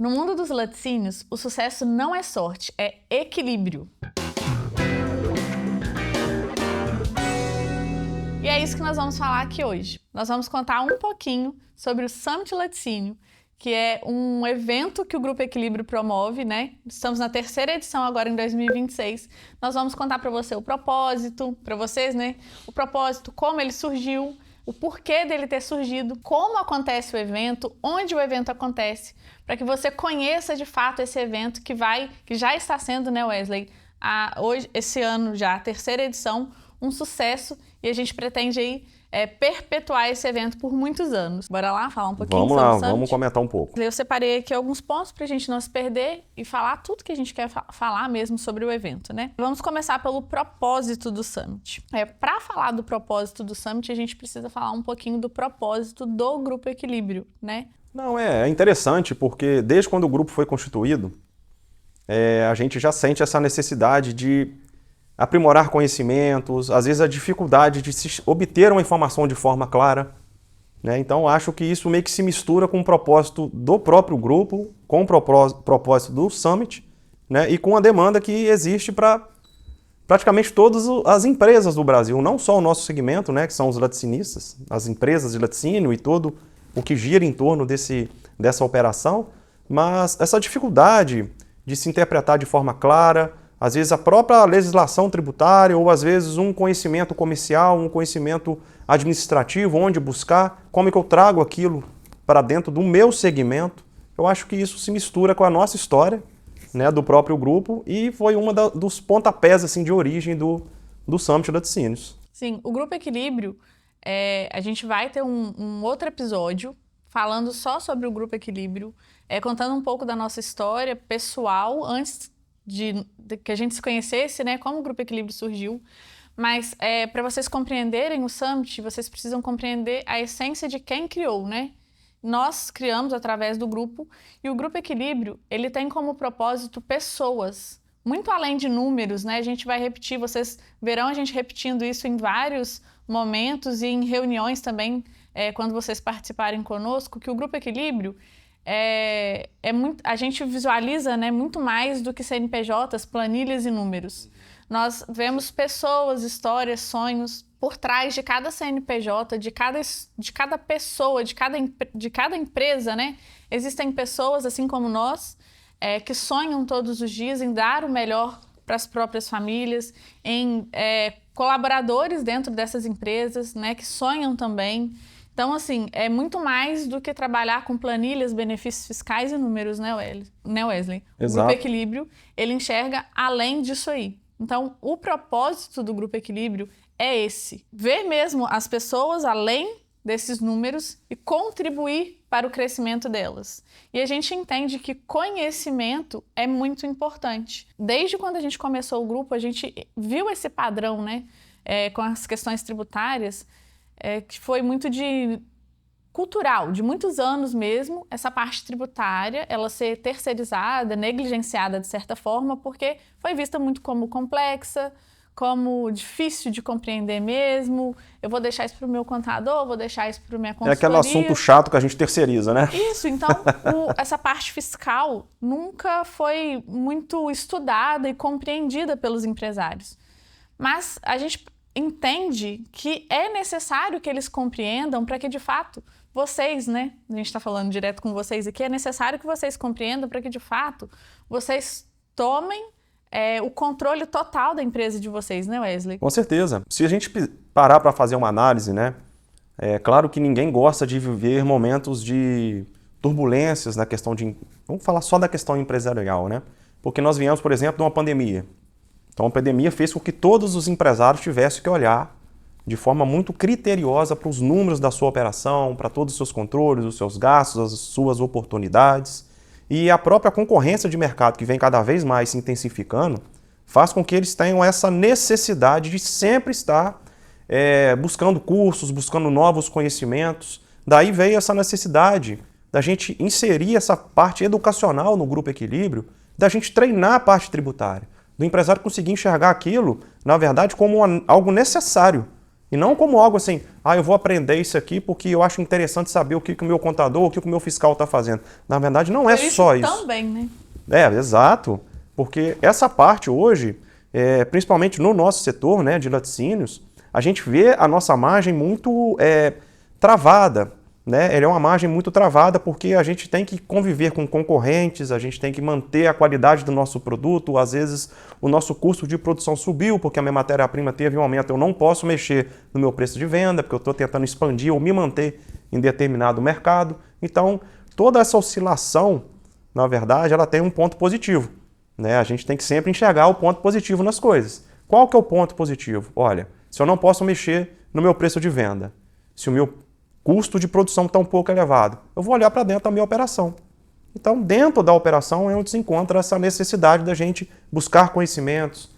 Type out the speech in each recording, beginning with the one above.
No mundo dos laticínios, o sucesso não é sorte, é equilíbrio. E é isso que nós vamos falar aqui hoje. Nós vamos contar um pouquinho sobre o Summit Laticínio, que é um evento que o Grupo Equilíbrio promove, né? Estamos na terceira edição agora em 2026. Nós vamos contar para você o propósito, para vocês, né? O propósito, como ele surgiu, o porquê dele ter surgido, como acontece o evento, onde o evento acontece, para que você conheça de fato esse evento que já está sendo, né, Wesley, hoje, esse ano já, a terceira edição, um sucesso, e a gente pretende aí perpetuar esse evento por muitos anos. Bora lá falar um pouquinho Vamos sobre lá, o Summit? vamos comentar um pouco. Eu separei aqui alguns pontos para a gente não se perder e falar tudo que a gente quer falar mesmo sobre o evento, né? Vamos começar pelo propósito do Summit. Para falar do propósito do Summit, a gente precisa falar um pouquinho do propósito do Grupo Equilíbrio, né? Não, é interessante porque desde quando o grupo foi constituído, a gente já sente essa necessidade de aprimorar conhecimentos, às vezes a dificuldade de se obter uma informação de forma clara, né? Então acho que isso meio que se mistura com o propósito do próprio grupo, com o propósito do Summit, né? E com a demanda que existe para praticamente todas as empresas do Brasil, não só o nosso segmento, né, que são os laticinistas, as empresas de laticínio e todo o que gira em torno dessa operação, mas essa dificuldade de se interpretar de forma clara, às vezes a própria legislação tributária ou às vezes um conhecimento comercial, um conhecimento administrativo, onde buscar, como é que eu trago aquilo para dentro do meu segmento. Eu acho que isso se mistura com a nossa história, né, do próprio grupo, e foi dos pontapés assim, de origem do Summit Laticínios. Sim, o Grupo Equilíbrio, a gente vai ter um outro episódio falando só sobre o Grupo Equilíbrio, contando um pouco da nossa história pessoal, antes de que a gente se conhecesse, né, como o Grupo Equilíbrio surgiu. Mas para vocês compreenderem o Summit, vocês precisam compreender a essência de quem criou, né? Nós criamos através do grupo, e o Grupo Equilíbrio, ele tem como propósito pessoas, muito além de números, né? A gente vai repetir, vocês verão a gente repetindo isso em vários momentos e em reuniões também, quando vocês participarem conosco, que o Grupo Equilíbrio a gente visualiza, né, muito mais do que CNPJs, planilhas e números. Nós vemos pessoas, histórias, sonhos por trás de cada CNPJ, de cada pessoa, de cada empresa, né? Existem pessoas, assim como nós, que sonham todos os dias em dar o melhor para as próprias famílias, em colaboradores dentro dessas empresas, né, que sonham também. Então, assim, é muito mais do que trabalhar com planilhas, benefícios fiscais e números, né, Wesley? Exato. O Grupo Equilíbrio, ele enxerga além disso aí. Então, o propósito do Grupo Equilíbrio é esse: ver mesmo as pessoas além desses números e contribuir para o crescimento delas. E a gente entende que conhecimento é muito importante. Desde quando a gente começou o grupo, a gente viu esse padrão, né, com as questões tributárias, que foi muito cultural, de muitos anos mesmo, essa parte tributária, ela ser terceirizada, negligenciada de certa forma, porque foi vista muito como complexa, como difícil de compreender mesmo. Eu vou deixar isso para o meu contador, vou deixar isso para a minha consultoria. É aquele assunto chato que a gente terceiriza, né? Isso, então essa parte fiscal nunca foi muito estudada e compreendida pelos empresários. Mas a gente entende que é necessário que eles compreendam para que, de fato, vocês, né? A gente está falando direto com vocês aqui, é necessário que vocês compreendam para que, de fato, vocês tomem o controle total da empresa de vocês, né, Wesley? Com certeza. Se a gente parar para fazer uma análise, né? É claro que ninguém gosta de viver momentos de turbulências na questão de... Vamos falar só da questão empresarial, né? Porque nós viemos, por exemplo, de uma pandemia. Então a pandemia fez com que todos os empresários tivessem que olhar de forma muito criteriosa para os números da sua operação, para todos os seus controles, os seus gastos, as suas oportunidades. E a própria concorrência de mercado, que vem cada vez mais se intensificando, faz com que eles tenham essa necessidade de sempre estar buscando cursos, buscando novos conhecimentos. Daí veio essa necessidade da gente inserir essa parte educacional no Grupo Equilíbrio, da gente treinar a parte tributária, do empresário conseguir enxergar aquilo, na verdade, como algo necessário E não como algo assim, eu vou aprender isso aqui porque eu acho interessante saber o que o meu contador, o que o meu fiscal está fazendo. Na verdade, não é só isso. Também, né? Exato. Porque essa parte hoje, principalmente no nosso setor, né, de laticínios, a gente vê a nossa margem muito travada. Né? Ele é uma margem muito travada porque a gente tem que conviver com concorrentes, a gente tem que manter a qualidade do nosso produto. Às vezes o nosso custo de produção subiu porque a minha matéria-prima teve um aumento. Eu não posso mexer no meu preço de venda porque eu estou tentando expandir ou me manter em determinado mercado. Então, toda essa oscilação, na verdade, ela tem um ponto positivo. Né? A gente tem que sempre enxergar o ponto positivo nas coisas. Qual que é o ponto positivo? Olha, se eu não posso mexer no meu preço de venda, se o meu custo de produção está um pouco elevado, eu vou olhar para dentro da minha operação. Então, dentro da operação é onde se encontra essa necessidade da gente buscar conhecimentos,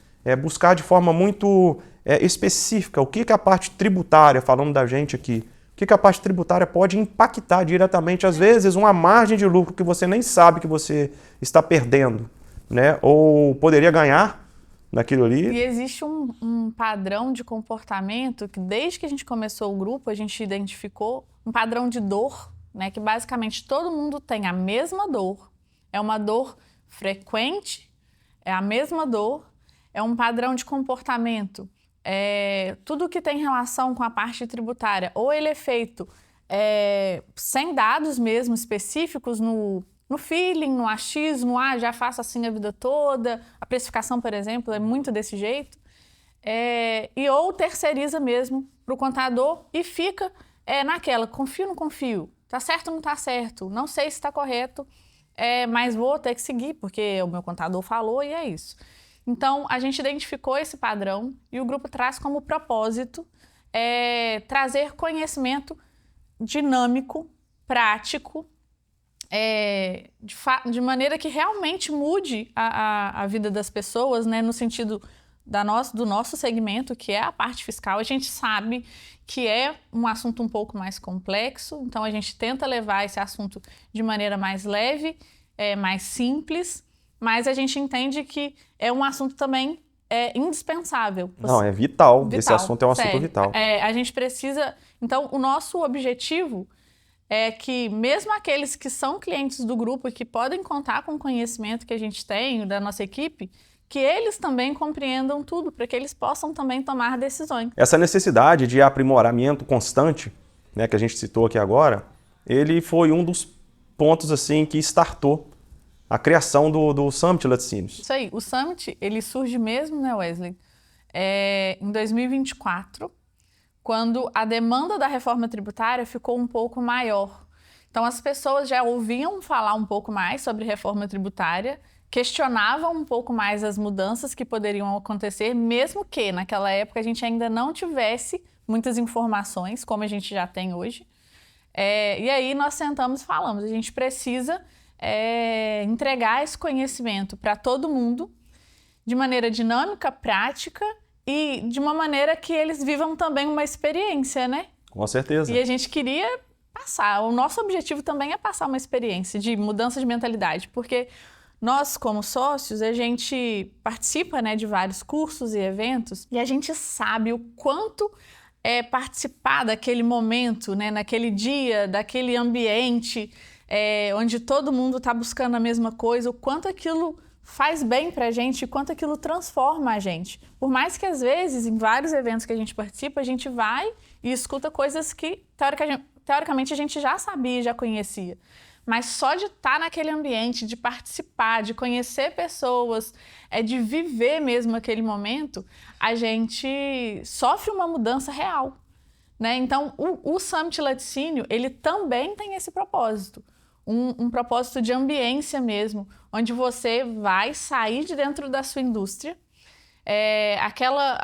buscar de forma muito específica o que a parte tributária, falando da gente aqui, o que a parte tributária pode impactar diretamente, às vezes, uma margem de lucro que você nem sabe que você está perdendo, né? Ou poderia ganhar naquilo ali. E existe um padrão de comportamento que desde que a gente começou o grupo, a gente identificou um padrão de dor, né? Que basicamente todo mundo tem a mesma dor, é uma dor frequente, é a mesma dor, é um padrão de comportamento. Tudo que tem relação com a parte tributária, ou ele é feito sem dados mesmo específicos no feeling, no achismo, já faço assim a vida toda, a precificação, por exemplo, é muito desse jeito, ou terceiriza mesmo para o contador e fica naquela, confio ou não confio, tá certo ou não tá certo, não sei se está correto, mas vou ter que seguir porque o meu contador falou e é isso. Então, a gente identificou esse padrão e o grupo traz como propósito trazer conhecimento dinâmico, prático, de maneira que realmente mude a vida das pessoas, né, no sentido do nosso segmento, que é a parte fiscal. A gente sabe que é um assunto um pouco mais complexo, então a gente tenta levar esse assunto de maneira mais leve, mais simples, mas a gente entende que é um assunto também indispensável. Não, é vital. Esse assunto é um assunto vital. A gente precisa... Então, o nosso objetivo é que mesmo aqueles que são clientes do grupo e que podem contar com o conhecimento que a gente tem, da nossa equipe, que eles também compreendam tudo, para que eles possam também tomar decisões. Essa necessidade de aprimoramento constante, né, que a gente citou aqui agora, ele foi um dos pontos assim que startou a criação do Summit Laticínios. Isso aí. O Summit, ele surge mesmo, né, Wesley, em 2024, quando a demanda da reforma tributária ficou um pouco maior. Então, as pessoas já ouviam falar um pouco mais sobre reforma tributária, questionavam um pouco mais as mudanças que poderiam acontecer, mesmo que naquela época a gente ainda não tivesse muitas informações, como a gente já tem hoje. E aí nós sentamos e falamos, a gente precisa entregar esse conhecimento para todo mundo de maneira dinâmica, prática e de uma maneira que eles vivam também uma experiência, né? Com certeza. E a gente queria passar, o nosso objetivo também é passar uma experiência de mudança de mentalidade, porque nós, como sócios, a gente participa, né, de vários cursos e eventos e a gente sabe o quanto participar daquele momento, né, naquele dia, daquele ambiente onde todo mundo está buscando a mesma coisa, o quanto aquilo faz bem pra gente e quanto aquilo transforma a gente. Por mais que às vezes, em vários eventos que a gente participa, a gente vai e escuta coisas que teoricamente a gente já sabia, já conhecia. Mas só de estar naquele ambiente, de participar, de conhecer pessoas, de viver mesmo aquele momento, a gente sofre uma mudança real, né? Então, o Summit Laticínio, ele também tem esse propósito. Um propósito de ambiência mesmo, onde você vai sair de dentro da sua indústria,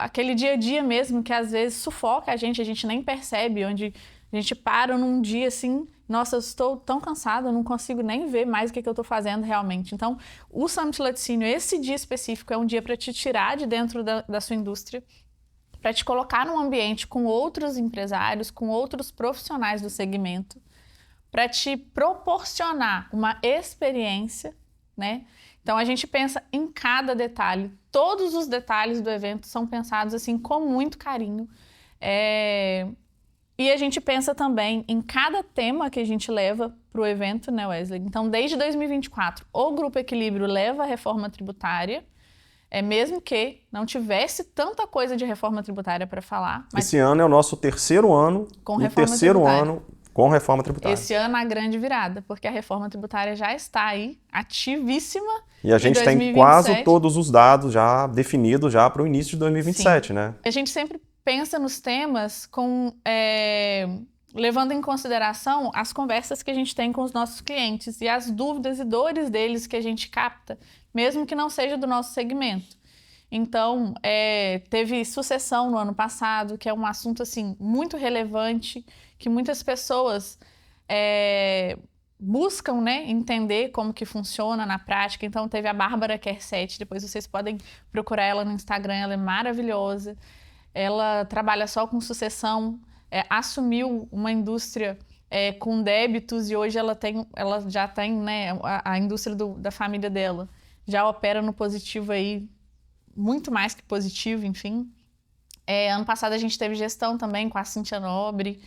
aquele dia a dia mesmo que às vezes sufoca a gente nem percebe, onde a gente para num dia assim, nossa, eu estou tão cansada, eu não consigo nem ver mais o que eu estou fazendo realmente. Então, o Summit Laticínio, esse dia específico, é um dia para te tirar de dentro da sua indústria, para te colocar num ambiente com outros empresários, com outros profissionais do segmento, para te proporcionar uma experiência, né? Então, a gente pensa em cada detalhe. Todos os detalhes do evento são pensados assim com muito carinho. E a gente pensa também em cada tema que a gente leva para o evento, né, Wesley? Então, desde 2024, o Grupo Equilíbrio leva a reforma tributária, mesmo que não tivesse tanta coisa de reforma tributária para falar. Mas esse ano é o nosso terceiro ano, com e reforma terceiro tributária. ano com reforma tributária. Esse ano a grande virada, porque a reforma tributária já está aí, ativíssima. E a gente tem quase todos os dados já definidos já para o início de 2027, né? A gente sempre pensa nos temas levando em consideração as conversas que a gente tem com os nossos clientes e as dúvidas e dores deles que a gente capta, mesmo que não seja do nosso segmento. Então, teve sucessão no ano passado, que é um assunto assim, muito relevante, que muitas pessoas buscam, né, entender como que funciona na prática. Então, teve a Bárbara Kerset, depois vocês podem procurar ela no Instagram, ela é maravilhosa. Ela trabalha só com sucessão, assumiu uma indústria com débitos e hoje ela já tem, né, a indústria da família dela já opera no positivo aí, muito mais que positivo, enfim. Ano passado a gente teve gestão também com a Cíntia Nobre,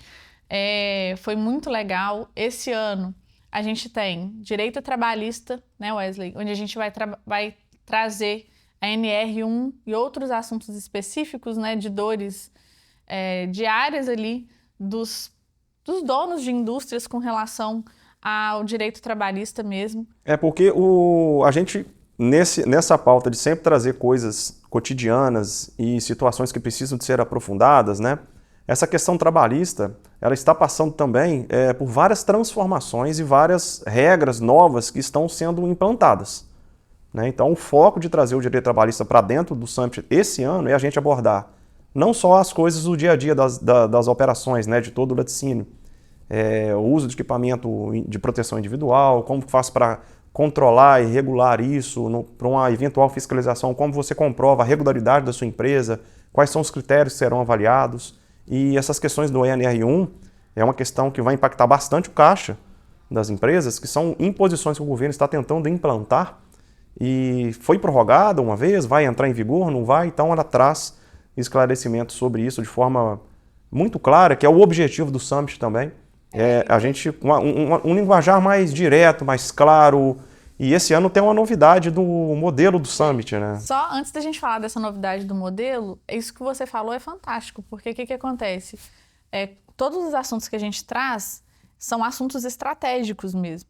foi muito legal. Esse ano a gente tem direito trabalhista, né, Wesley, onde a gente vai trazer a NR1 e outros assuntos específicos, né, de dores diárias ali dos donos de indústrias com relação ao direito trabalhista mesmo. Porque a gente, nessa pauta de sempre trazer coisas cotidianas e situações que precisam de ser aprofundadas, né, essa questão trabalhista, ela está passando também por várias transformações e várias regras novas que estão sendo implantadas. Então, o foco de trazer o direito trabalhista para dentro do Summit esse ano é a gente abordar não só as coisas do dia a dia das operações, né, de todo o laticínio, o uso de equipamento de proteção individual, como faz para controlar e regular isso para uma eventual fiscalização, como você comprova a regularidade da sua empresa, quais são os critérios que serão avaliados. E essas questões do ENR1 é uma questão que vai impactar bastante o caixa das empresas, que são imposições que o governo está tentando implantar. E foi prorrogada uma vez, vai entrar em vigor, não vai? Então ela traz esclarecimento sobre isso de forma muito clara, que é o objetivo do Summit também. A gente, um linguajar mais direto, mais claro. E esse ano tem uma novidade do modelo do Summit, né? Só antes da gente falar dessa novidade do modelo, isso que você falou é fantástico, porque o que acontece? Todos os assuntos que a gente traz são assuntos estratégicos mesmo.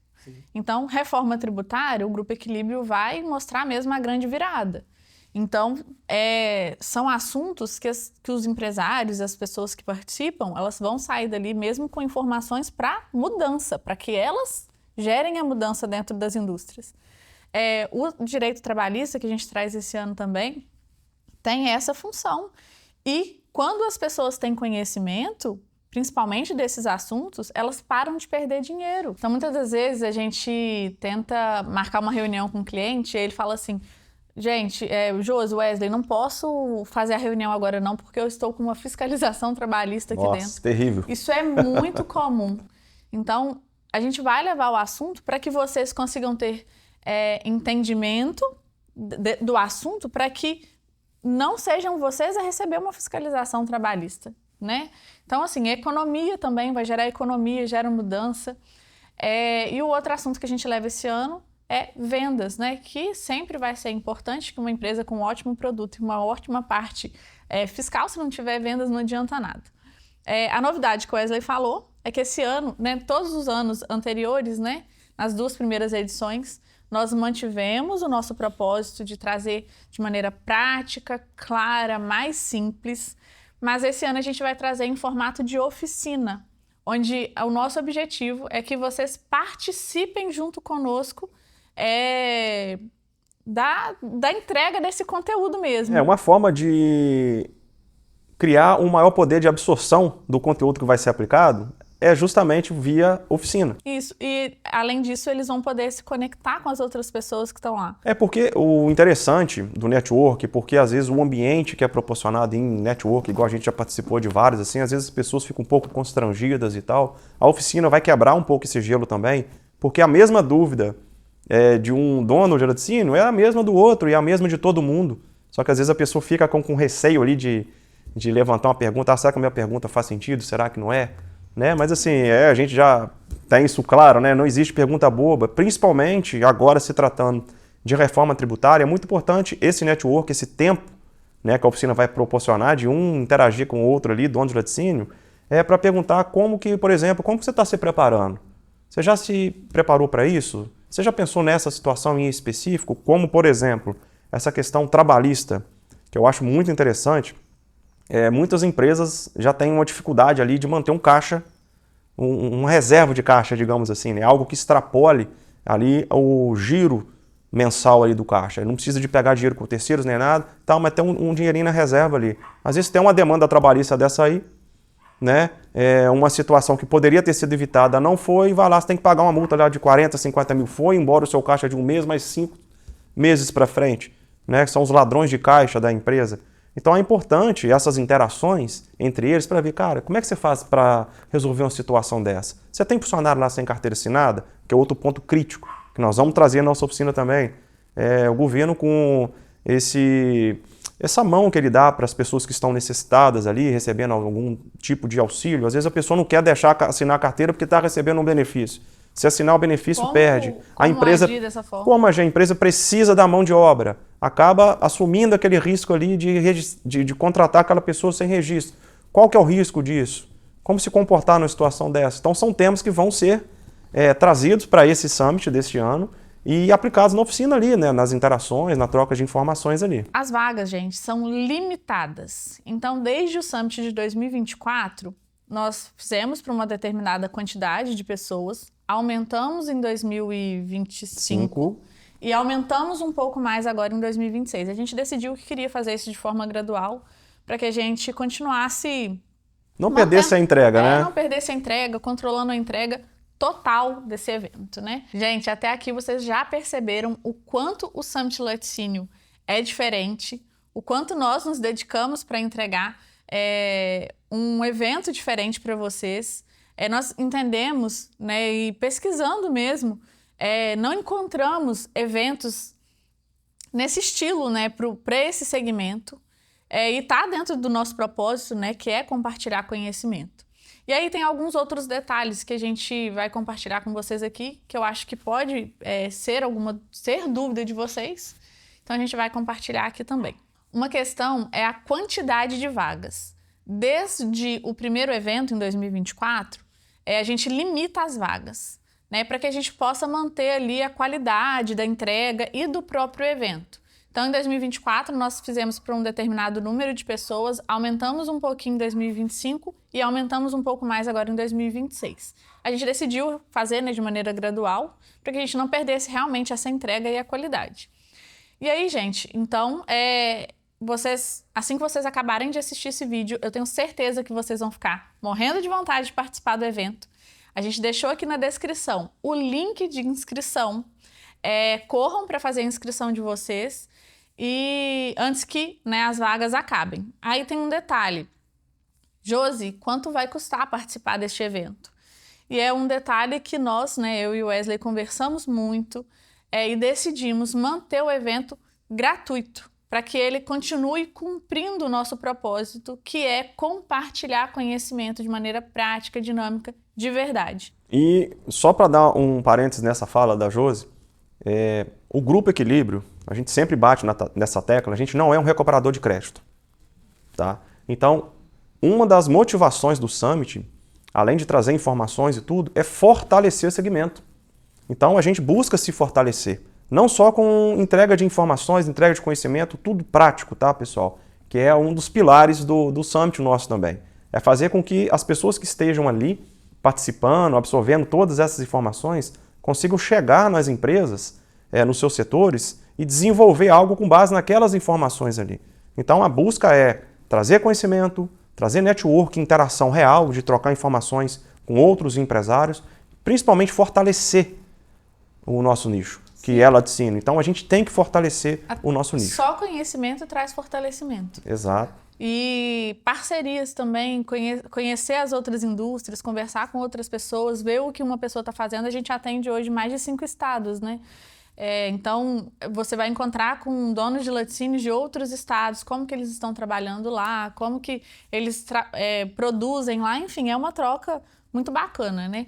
Então, reforma tributária, o Grupo Equilíbrio vai mostrar mesmo a grande virada. Então, são assuntos que os empresários, as pessoas que participam, elas vão sair dali mesmo com informações para mudança, para que elas gerem a mudança dentro das indústrias. O direito trabalhista, que a gente traz esse ano também, tem essa função. E quando as pessoas têm conhecimento, principalmente desses assuntos, elas param de perder dinheiro. Então, muitas das vezes, a gente tenta marcar uma reunião com o cliente e ele fala assim, gente, Josi, Wesley, não posso fazer a reunião agora não, porque eu estou com uma fiscalização trabalhista aqui dentro. Nossa, terrível. Isso é muito comum. Então, a gente vai levar o assunto para que vocês consigam ter entendimento do assunto, para que não sejam vocês a receber uma fiscalização trabalhista, né? Então, assim, economia também vai gerar economia, gera mudança. E o outro assunto que a gente leva esse ano é vendas, né? Que sempre vai ser importante, que uma empresa com um ótimo produto e uma ótima parte fiscal, se não tiver vendas, não adianta nada. A novidade que o Wesley falou é que esse ano, né, todos os anos anteriores, né, nas 2 primeiras edições, nós mantivemos o nosso propósito de trazer de maneira prática, clara, mais simples, mas esse ano a gente vai trazer em formato de oficina, onde o nosso objetivo é que vocês participem junto conosco da entrega desse conteúdo mesmo. É uma forma de criar um maior poder de absorção do conteúdo que vai ser aplicado, justamente via oficina. Isso, e além disso eles vão poder se conectar com as outras pessoas que estão lá. Porque o interessante do network, porque às vezes o ambiente que é proporcionado em network, igual a gente já participou de vários, assim, às vezes as pessoas ficam um pouco constrangidas e tal. A oficina vai quebrar um pouco esse gelo também, porque a mesma dúvida de um dono de laticínio é a mesma do outro e é a mesma de todo mundo. Só que às vezes a pessoa fica com receio ali de de levantar uma pergunta, será que a minha pergunta faz sentido? Será que não é? Né? Mas assim, a gente já tem isso claro, né? Não existe pergunta boba, principalmente agora se tratando de reforma tributária, é muito importante esse network, esse tempo, né, que a oficina vai proporcionar de um interagir com o outro ali, dono de laticínio, para perguntar como que, por exemplo, como que você está se preparando? Você já se preparou para isso? Você já pensou nessa situação em específico? Como, por exemplo, essa questão trabalhista, que eu acho muito interessante. Muitas empresas já têm uma dificuldade ali de manter um caixa, uma reserva de caixa, digamos assim, né? Algo que extrapole ali o giro mensal ali do caixa. Não precisa de pegar dinheiro com terceiros nem nada, tal, mas tem um dinheirinho na reserva ali. Às vezes tem uma demanda trabalhista dessa aí, né? Uma situação que poderia ter sido evitada não foi, vai lá, você tem que pagar uma multa lá de 40, 50 mil, foi embora o seu caixa de um mês, mais 5 meses para frente, né? Que são os ladrões de caixa da empresa. Então é importante essas interações entre eles para ver, cara, como é que você faz para resolver uma situação dessa? Você tem funcionário lá sem carteira assinada, que é outro ponto crítico, que nós vamos trazer na nossa oficina também. O governo com essa mão que ele dá para as pessoas que estão necessitadas ali, recebendo algum tipo de auxílio. Às vezes a pessoa não quer deixar assinar a carteira porque está recebendo um benefício. Se assinar o benefício, perde. A empresa, agir dessa forma? Como a empresa precisa da mão de obra, acaba assumindo aquele risco ali de contratar aquela pessoa sem registro. Qual que é o risco disso? Como se comportar numa situação dessa? Então são temas que vão ser trazidos para esse summit deste ano e aplicados na oficina ali, né? Nas interações, na troca de informações ali. As vagas, gente, são limitadas. Então, desde o summit de 2024, nós fizemos para uma determinada quantidade de pessoas, aumentamos em 2025 e aumentamos um pouco mais agora em 2026. A gente decidiu que queria fazer isso de forma gradual para que a gente continuasse... Não perdesse a entrega, né? Não perdesse a entrega, controlando a entrega total desse evento, né? Gente, até aqui vocês já perceberam o quanto o Summit Laticínio é diferente, o quanto nós nos dedicamos para entregar um evento diferente para vocês. Nós entendemos, né, e pesquisando mesmo, não encontramos eventos nesse estilo, né, para esse segmento, e está dentro do nosso propósito, né, que é compartilhar conhecimento. E aí tem alguns outros detalhes que a gente vai compartilhar com vocês aqui, que eu acho que pode ser dúvida de vocês, então a gente vai compartilhar aqui também. Uma questão é a quantidade de vagas. Desde o primeiro evento, em 2024, a gente limita as vagas, né, para que a gente possa manter ali a qualidade da entrega e do próprio evento. Então, em 2024, nós fizemos para um determinado número de pessoas, aumentamos um pouquinho em 2025 e aumentamos um pouco mais agora em 2026. A gente decidiu fazer, né, de maneira gradual, para que a gente não perdesse realmente essa entrega e a qualidade. E aí, gente, então, assim que vocês acabarem de assistir esse vídeo, eu tenho certeza que vocês vão ficar morrendo de vontade de participar do evento. A gente deixou aqui na descrição o link de inscrição. Corram para fazer a inscrição de vocês e antes que, né, as vagas acabem. Aí tem um detalhe. Josi, quanto vai custar participar deste evento? E é um detalhe que nós, né, eu e o Wesley, conversamos muito e decidimos manter o evento gratuito, para que ele continue cumprindo o nosso propósito, que é compartilhar conhecimento de maneira prática, dinâmica, de verdade. E só para dar um parênteses nessa fala da Josi, o Grupo Equilíbrio, a gente sempre bate nessa tecla, a gente não é um recuperador de crédito, tá? Então, uma das motivações do Summit, além de trazer informações e tudo, é fortalecer o segmento. Então, a gente busca se fortalecer, não só com entrega de informações, entrega de conhecimento, tudo prático, tá, pessoal? Que é um dos pilares do Summit nosso também. É fazer com que as pessoas que estejam ali participando, absorvendo todas essas informações, consigam chegar nas empresas, nos seus setores e desenvolver algo com base naquelas informações ali. Então a busca é trazer conhecimento, trazer network, interação real, de trocar informações com outros empresários, principalmente fortalecer o nosso nicho, que é laticínio. Então a gente tem que fortalecer o nosso nicho. Só conhecimento traz fortalecimento. Exato. E parcerias também, conhecer as outras indústrias, conversar com outras pessoas, ver o que uma pessoa está fazendo. A gente atende hoje mais de 5 estados, né? Então, você vai encontrar com donos de laticínios de outros estados, como que eles estão trabalhando lá, como que eles produzem lá, enfim, é uma troca muito bacana, né?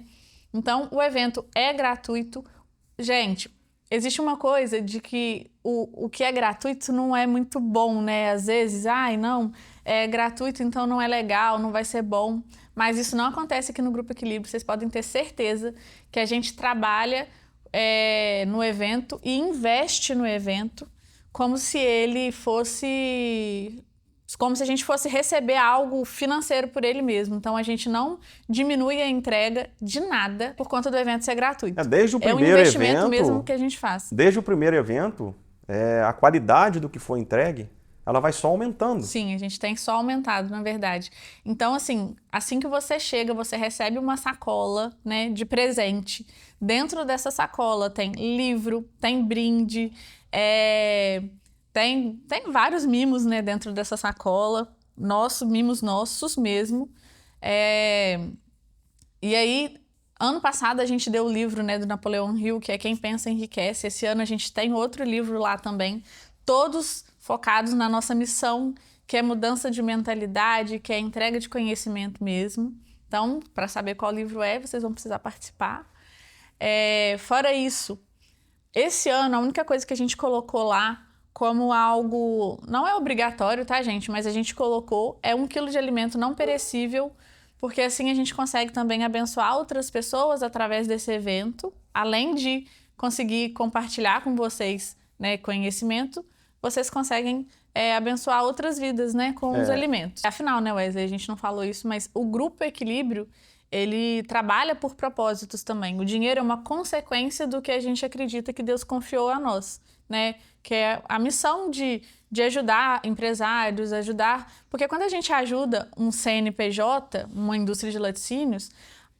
Então, o evento é gratuito. Gente, existe uma coisa de que o que é gratuito não é muito bom, né? Às vezes, não, é gratuito, então não é legal, não vai ser bom. Mas isso não acontece aqui no Grupo Equilíbrio, vocês podem ter certeza que a gente trabalha no evento e investe no evento como se ele fosse... como se a gente fosse receber algo financeiro por ele mesmo. Então, a gente não diminui a entrega de nada por conta do evento ser gratuito. Desde o um primeiro investimento evento, mesmo que a gente faz. Desde o primeiro evento, a qualidade do que foi entregue, ela vai só aumentando. Sim, a gente tem só aumentado, na verdade. Então, assim que você chega, você recebe uma sacola, né, de presente. Dentro dessa sacola tem livro, tem brinde, tem vários mimos, né, dentro dessa sacola, mimos nossos mesmo. E aí, ano passado a gente deu o livro, né, do Napoleão Hill, que é Quem Pensa Enriquece. Esse ano a gente tem outro livro lá também, todos focados na nossa missão, que é mudança de mentalidade, que é entrega de conhecimento mesmo. Então, para saber qual livro é, vocês vão precisar participar. Fora isso, esse ano a única coisa que a gente colocou lá como algo, não é obrigatório, tá, gente? Mas a gente colocou 1 quilo de alimento não perecível, porque assim a gente consegue também abençoar outras pessoas através desse evento, além de conseguir compartilhar com vocês, né, conhecimento, vocês conseguem abençoar outras vidas, né, com os alimentos. Afinal, né, Wesley, a gente não falou isso, mas o Grupo Equilíbrio, ele trabalha por propósitos também. O dinheiro é uma consequência do que a gente acredita que Deus confiou a nós, né? Que é a missão de ajudar empresários, Porque quando a gente ajuda um CNPJ, uma indústria de laticínios,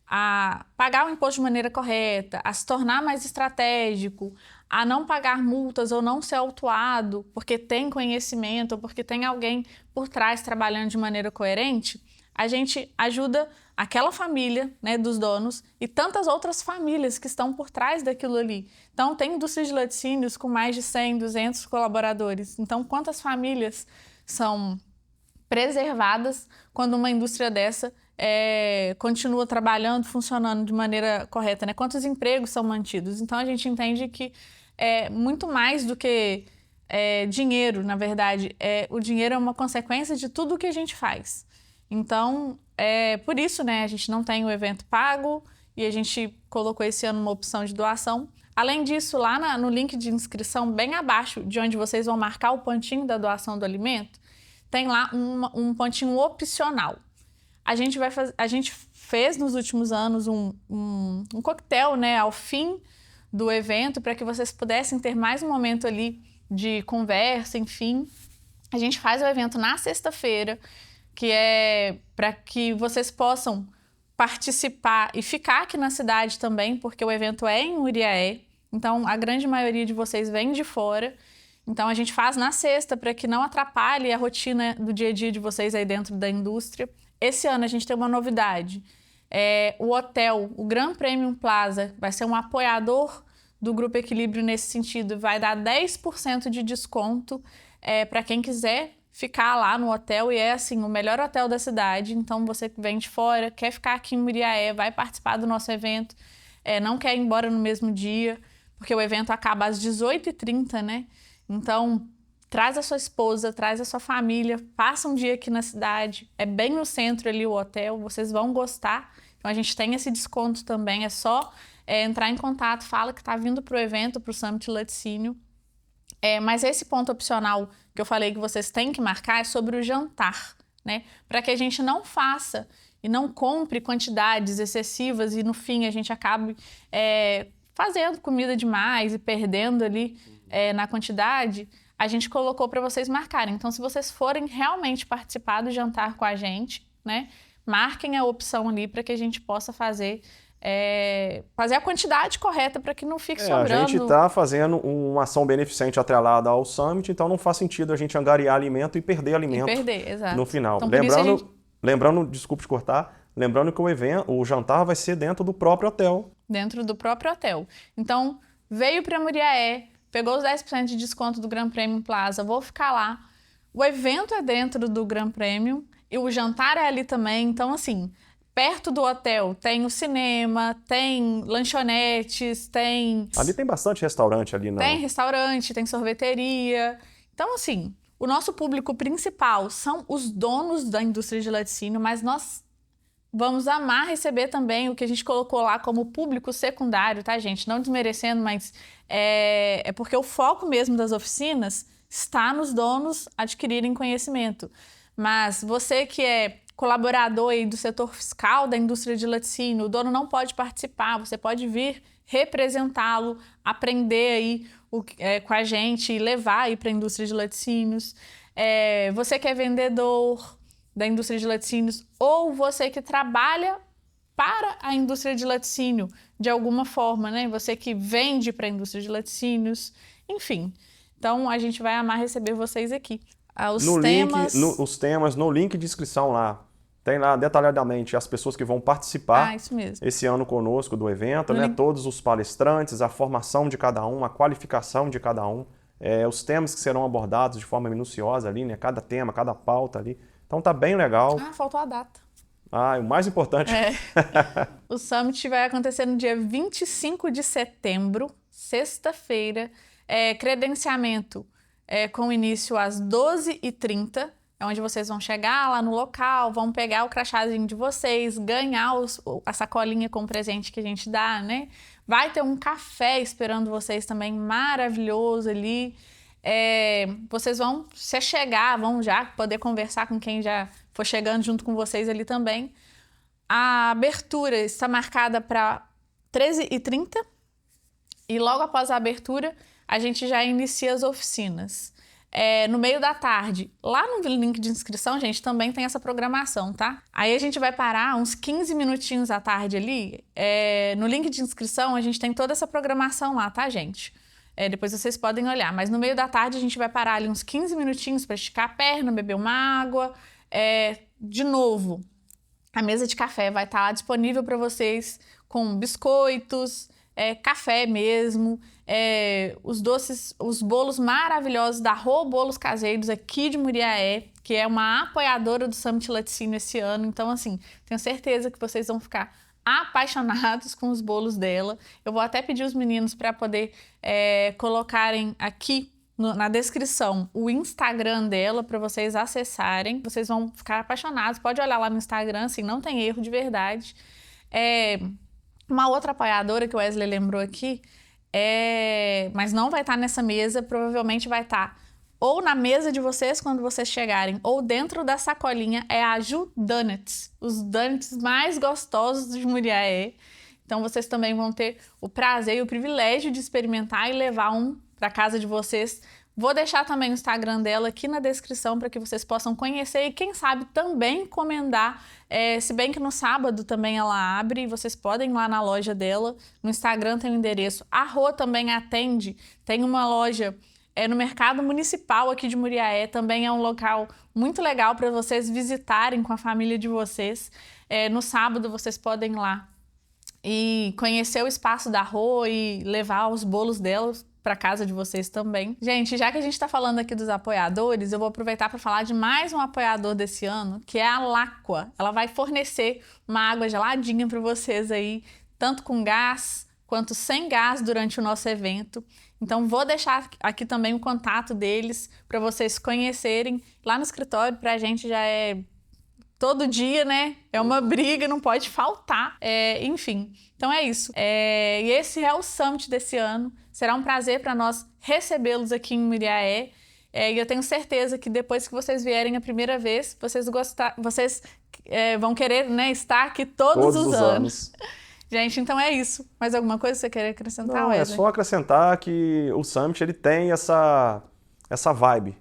a pagar o imposto de maneira correta, a se tornar mais estratégico, a não pagar multas ou não ser autuado porque tem conhecimento ou porque tem alguém por trás trabalhando de maneira coerente, a gente ajuda aquela família, né, dos donos e tantas outras famílias que estão por trás daquilo ali. Então, tem indústria de laticínios com mais de 100, 200 colaboradores. Então, quantas famílias são preservadas quando uma indústria dessa continua trabalhando, funcionando de maneira correta, né? Quantos empregos são mantidos? Então, a gente entende que é muito mais do que dinheiro, na verdade. O dinheiro é uma consequência de tudo o que a gente faz. Então, por isso, né, a gente não tem o evento pago e a gente colocou esse ano uma opção de doação. Além disso, lá no link de inscrição, bem abaixo de onde vocês vão marcar o pontinho da doação do alimento, tem lá um pontinho opcional. A gente fez nos últimos anos um coquetel, né, ao fim do evento, para que vocês pudessem ter mais um momento ali de conversa, enfim. A gente faz o evento na sexta-feira, que é para que vocês possam participar e ficar aqui na cidade também, porque o evento é em Uriaé, então a grande maioria de vocês vem de fora. Então a gente faz na sexta para que não atrapalhe a rotina do dia a dia de vocês aí dentro da indústria. Esse ano a gente tem uma novidade. O hotel, o Grand Premium Plaza, vai ser um apoiador do Grupo Equilíbrio nesse sentido. Vai dar 10% de desconto para quem quiser ficar lá no hotel, e é assim, o melhor hotel da cidade. Então você que vem de fora, quer ficar aqui em Muriaé, vai participar do nosso evento, não quer ir embora no mesmo dia, porque o evento acaba às 18h30, né? Então, traz a sua esposa, traz a sua família, passa um dia aqui na cidade, é bem no centro ali o hotel, vocês vão gostar. Então a gente tem esse desconto também, é só entrar em contato, fala que está vindo para o evento, para o Summit Laticínio. Mas esse ponto opcional que eu falei que vocês têm que marcar é sobre o jantar, né? Para que a gente não faça e não compre quantidades excessivas e no fim a gente acabe fazendo comida demais e perdendo ali na quantidade. A gente colocou para vocês marcarem. Então, se vocês forem realmente participar do jantar com a gente, né? Marquem a opção ali para que a gente possa fazer a quantidade correta para que não fique sobrando. A gente está fazendo uma ação beneficente atrelada ao Summit, então não faz sentido a gente angariar alimento e perder alimento exato. no final. Então, Lembrando, desculpe te cortar, lembrando que o jantar vai ser dentro do próprio hotel. Dentro do próprio hotel. Então, veio para Muriaé, pegou os 10% de desconto do Gran Premium Plaza, vou ficar lá. O evento é dentro do Gran Premium e o jantar é ali também. Então, assim, perto do hotel tem o cinema, tem lanchonetes, tem... Ali tem bastante restaurante ali, Tem restaurante, tem sorveteria. Então, assim, o nosso público principal são os donos da indústria de laticínio, mas nós vamos amar receber também o que a gente colocou lá como público secundário, tá, gente? Não desmerecendo, mas é porque o foco mesmo das oficinas está nos donos adquirirem conhecimento. Mas você que é colaborador aí do setor fiscal da indústria de laticínio, o dono não pode participar, você pode vir representá-lo, aprender aí com a gente e levar aí para a indústria de laticínios. Você que é vendedor da indústria de laticínios ou você que trabalha para a indústria de laticínio de alguma forma, né? Você que vende para a indústria de laticínios, enfim. Então, a gente vai amar receber vocês aqui. Os temas no link de inscrição lá. Tem lá detalhadamente as pessoas que vão participar isso mesmo. esse ano conosco do evento, né? Todos os palestrantes, a formação de cada um, a qualificação de cada um, os temas que serão abordados de forma minuciosa ali, né? Cada tema, cada pauta ali. Então tá bem legal. Faltou a data. O mais importante. O Summit vai acontecer no dia 25 de setembro, sexta-feira. Credenciamento com início às 12h30, onde vocês vão chegar lá no local, vão pegar o crachazinho de vocês, ganhar a sacolinha com o presente que a gente dá, né? Vai ter um café esperando vocês também, maravilhoso ali. Vocês vão se chegar, vão já poder conversar com quem já for chegando junto com vocês ali também. A abertura está marcada para 13h30 e logo após a abertura a gente já inicia as oficinas. No meio da tarde, lá no link de inscrição, gente, também tem essa programação, tá? Aí a gente vai parar uns 15 minutinhos à tarde ali. No link de inscrição a gente tem toda essa programação lá, tá, gente? Depois vocês podem olhar, mas no meio da tarde a gente vai parar ali uns 15 minutinhos para esticar a perna, beber uma água. De novo, a mesa de café vai estar lá disponível para vocês com biscoitos, café mesmo, os doces, os bolos maravilhosos da Rô Bolos Caseiros aqui de Muriaé, que é uma apoiadora do Summit Laticínio esse ano. Então, assim, tenho certeza que vocês vão ficar apaixonados com os bolos dela. Eu vou até pedir os meninos para poder colocarem aqui na descrição o Instagram dela para vocês acessarem. Vocês vão ficar apaixonados. Pode olhar lá no Instagram, assim, não tem erro de verdade. Uma outra apoiadora que o Wesley lembrou aqui, mas não vai estar nessa mesa, provavelmente vai estar ou na mesa de vocês quando vocês chegarem, ou dentro da sacolinha, a Ju Donuts, os donuts mais gostosos de Muriaé. Então vocês também vão ter o prazer e o privilégio de experimentar e levar um para casa de vocês. Vou deixar também o Instagram dela aqui na descrição para que vocês possam conhecer e, quem sabe, também encomendar. Se bem que no sábado também ela abre e vocês podem ir lá na loja dela. No Instagram tem o endereço. A Rô também atende. Tem uma loja no Mercado Municipal aqui de Muriaé. Também é um local muito legal para vocês visitarem com a família de vocês. No sábado vocês podem ir lá e conhecer o espaço da Rô e levar os bolos dela para casa de vocês também. Gente, já que a gente está falando aqui dos apoiadores, eu vou aproveitar para falar de mais um apoiador desse ano, que é a Laqua. Ela vai fornecer uma água geladinha para vocês aí, tanto com gás quanto sem gás durante o nosso evento. Então vou deixar aqui também o contato deles para vocês conhecerem. Lá no escritório pra gente já todo dia, né? É uma briga, não pode faltar. Enfim, então é isso. E esse é o Summit desse ano. Será um prazer para nós recebê-los aqui em Muriaé. E eu tenho certeza que depois que vocês vierem a primeira vez, vocês vão querer, né, estar aqui todos os anos. Gente, então é isso. Mais alguma coisa que você quer acrescentar, Não, Wesley? é só acrescentar que o Summit ele tem essa vibe,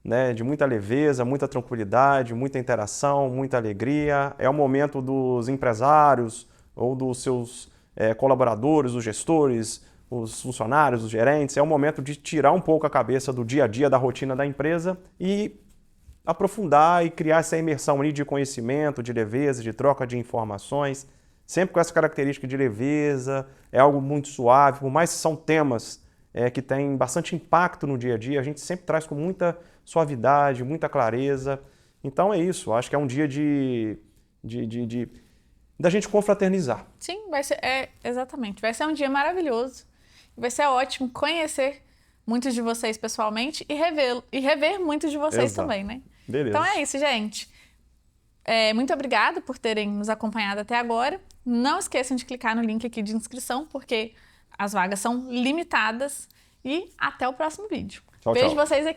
né, de muita leveza, muita tranquilidade, muita interação, muita alegria. É o momento dos empresários ou dos seus colaboradores, os gestores, os funcionários, os gerentes. É o momento de tirar um pouco a cabeça do dia a dia, da rotina da empresa e aprofundar e criar essa imersão ali de conhecimento, de leveza, de troca de informações. sempre com essa característica de leveza, é algo muito suave, por mais que são temas que têm bastante impacto no dia a dia, a gente sempre traz com muita suavidade, muita clareza. Então é isso, acho que é um dia da gente confraternizar. Sim, vai ser, exatamente. Vai ser um dia maravilhoso. Vai ser ótimo conhecer muitos de vocês pessoalmente e rever muitos de vocês Exato. também, né? Beleza. Então é isso, gente. Muito obrigada por terem nos acompanhado até agora. Não esqueçam de clicar no link aqui de inscrição, porque as vagas são limitadas. E até o próximo vídeo. Tchau, Vejo tchau. vocês aqui.